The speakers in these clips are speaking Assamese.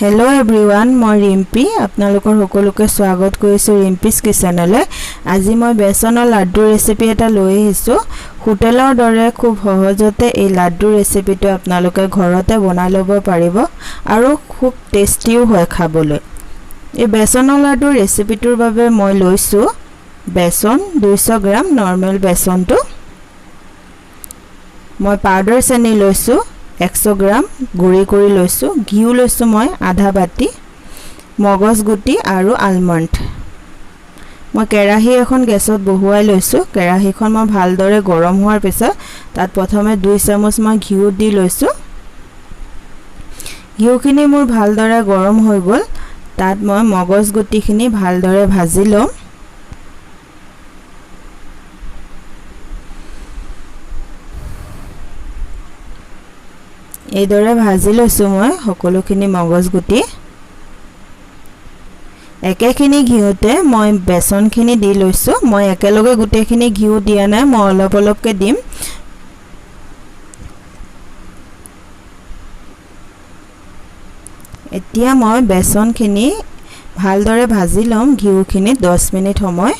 हेलो एवरीवन मैं रिम्पी आपनालोकर सकलोके स्वागत करिছো रिम्पीज किचेनले। আজি मैं बेसनर लाड्डू रेसिपी एटा লৈ আহিছো। হোটেলৰ দৰে খুব সহজতে এই লাड्डू रेसिपिটো आपनालोके ঘৰতে বনাই লব পাৰিব আৰু খুব টেস্টিও হয় খাবলৈ। এই বেসনৰ লাड्डू रेसिपिটোৰ বাবে মই লৈছো बेसन 200 গ্ৰাম नॉर्मल बेसनটো। মই पाउडर চেনি লৈছো 100 গ্ৰাম গুড়ি কৰি লৈছো। ঘিউ লৈছো মই আধা বাটি, মগজ গুটি আৰু আলমন্ড। মই কেৰাহী এখন গেছত বহুৱাই লৈছো। কেৰাহীখন মই ভালদৰে গৰম হোৱাৰ পিছত তাত প্ৰথমে 2 চামুচ মই ঘিউ দি লৈছো। ঘিউখিনি মোৰ ভালদৰে গৰম হৈ গল। তাত মই মগজ গুটিখিনি ভালদৰে ভাজি লম। এইদৰে ভাজি লৈছো মই সকলোখিনি মগজ গুটি। একেখিনি ঘিউতে মই বেসনখিনি দি লৈছো। মই একেলগে গুটেখিনি ঘিউ দিয়া নাই, মই অলপ অলপকে দিম। এতিয়া মই বেসনখিনি ভালদৰে ভাজি লম ঘিউখিনি 10 মিনিট সময়।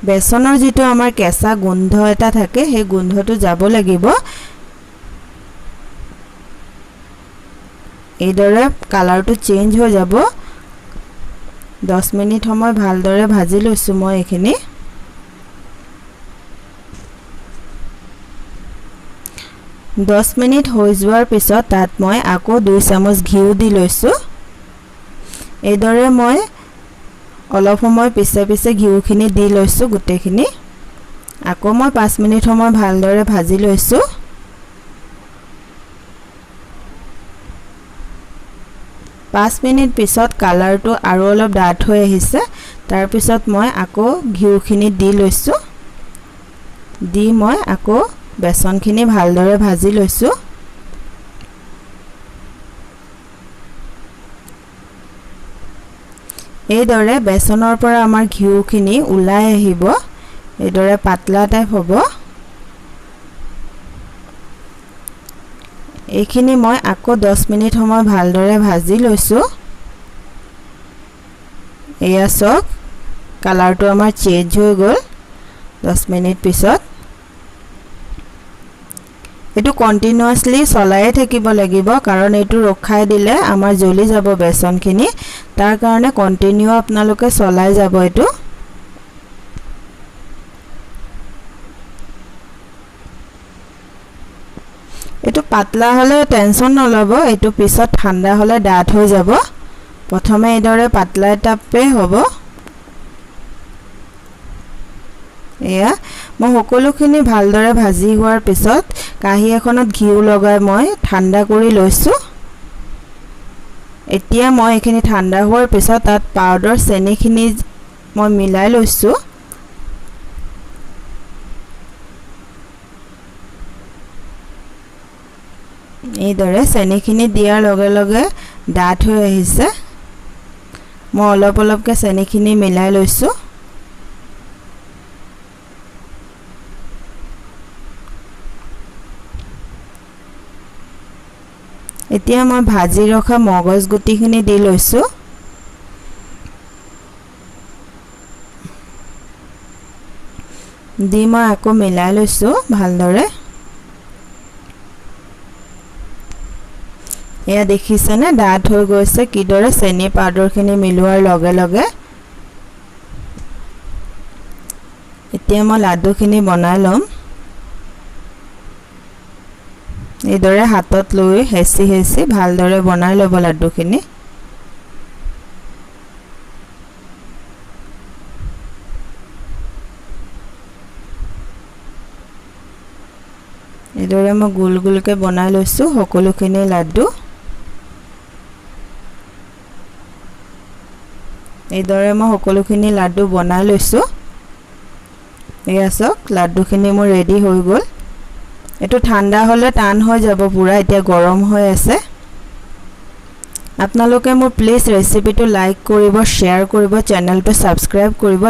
बेसनर जितो आमार केसा गंध एटा थाके हे गंधटो जाबो लागिब। एदरे कालारटो चेंज हो जाबो। 10 मिनिट समय भालदरे भाजी लैसु মই एखिनि। दस मिनिट হৈ যোৱাৰ পিছত তাত মই আকৌ 2 চামুচ ঘিউ দি লৈছো। এদৰে মই অলপ সময় পিছে পিছে ঘিউখিনি দি লৈছো গুটেখিনি। আকৌ মই 5 মিনিট সময় ভালদৰে ভাজি লৈছো। পাঁচ মিনিট পিছত কালাৰটো আৰু অলপ ডাঠ হৈ আহিছে। তাৰ পিছত মই আকৌ ঘিউখিনি দি লৈছো। দি মই আকৌ বেসনখিনি ভালদৰে ভাজি লৈছো। এইদৰে বেসনৰ পৰা আমাৰ ঘিউখিনি উলাই আহিব। এইদৰে পাতলা টাইপ হ'ব। এইখিনি মই আকৌ 10 মিনিট সময় ভালদৰে ভাজি লৈছো। এয়া সক কালাৰটো আমাৰ চেঞ্জ হৈ গল 10 মিনিট পিছত। এটো কন্টিনিউয়াসলি চলাই থাকিব লাগিব কাৰণ এটো ৰখাই দিলে আমাৰ জ্বলি যাব বেসনখিনি। तार कारणे कन्टिन्यू आपनालोके चलाई जाब। एटु एटु पातला हले टेंशन नलब। एटु पिছত ठंडा हले डाठ हो जाब। प्रथमे एदरे पातला एटापे हबो। एया মই সকলোখিনি ভালদৰে ভাজি হোৱাৰ পিছত কাহি এখনত ঘিউ লগাই মই ঠাণ্ডা কৰি লৈছো। এতিয়া মই এখিনি ঠাণ্ডা হোৱাৰ পিছত তাত পাউডাৰ চেনিখিনি মই মিলাই লৈছো। এইদৰে চেনিখিনি দিয়াৰ লগে লগে ডাঠ হৈ আহিছে। মই অলপ অলপকে চেনিখিনি মিলাই লৈছো। এতিয়া মই ভাজি ৰখা মগজ গুটিখিনি দি লৈছো। দি মই আকৌ মিলাই লৈছো ভালদৰে। এয়া দেখিছেনে ডাঠ হৈ গৈছে কিদৰে চেনি পাউডাৰখিনি মিলোৱাৰ লগে লগে। এতিয়া মই লাড্ডুখিনি বনাই লম। এইদৰে হাতত লৈ হেচি হেচি ভালদৰে বনাই লব লাড্ডুখিনি। এইদৰে মই গোল গোলকে বনাই লৈছো সকলোখিনি লাড্ডু। এইদৰে মই সকলোখিনি লাড্ডু বনাই লৈছো। এয়া সক লাড্ডুখিনি মোৰ ৰেডি হৈ গল। এটো ঠাণ্ডা হলে টান হৈ যাব পুৰা। এতিয়া গৰম হৈ আছে। আপোনালোকে মোৰ প্লিজ ৰেচিপিটো লাইক কৰিব, শেয়াৰ কৰিব, চেনেলটো সাবস্ক্ৰাইব কৰিব।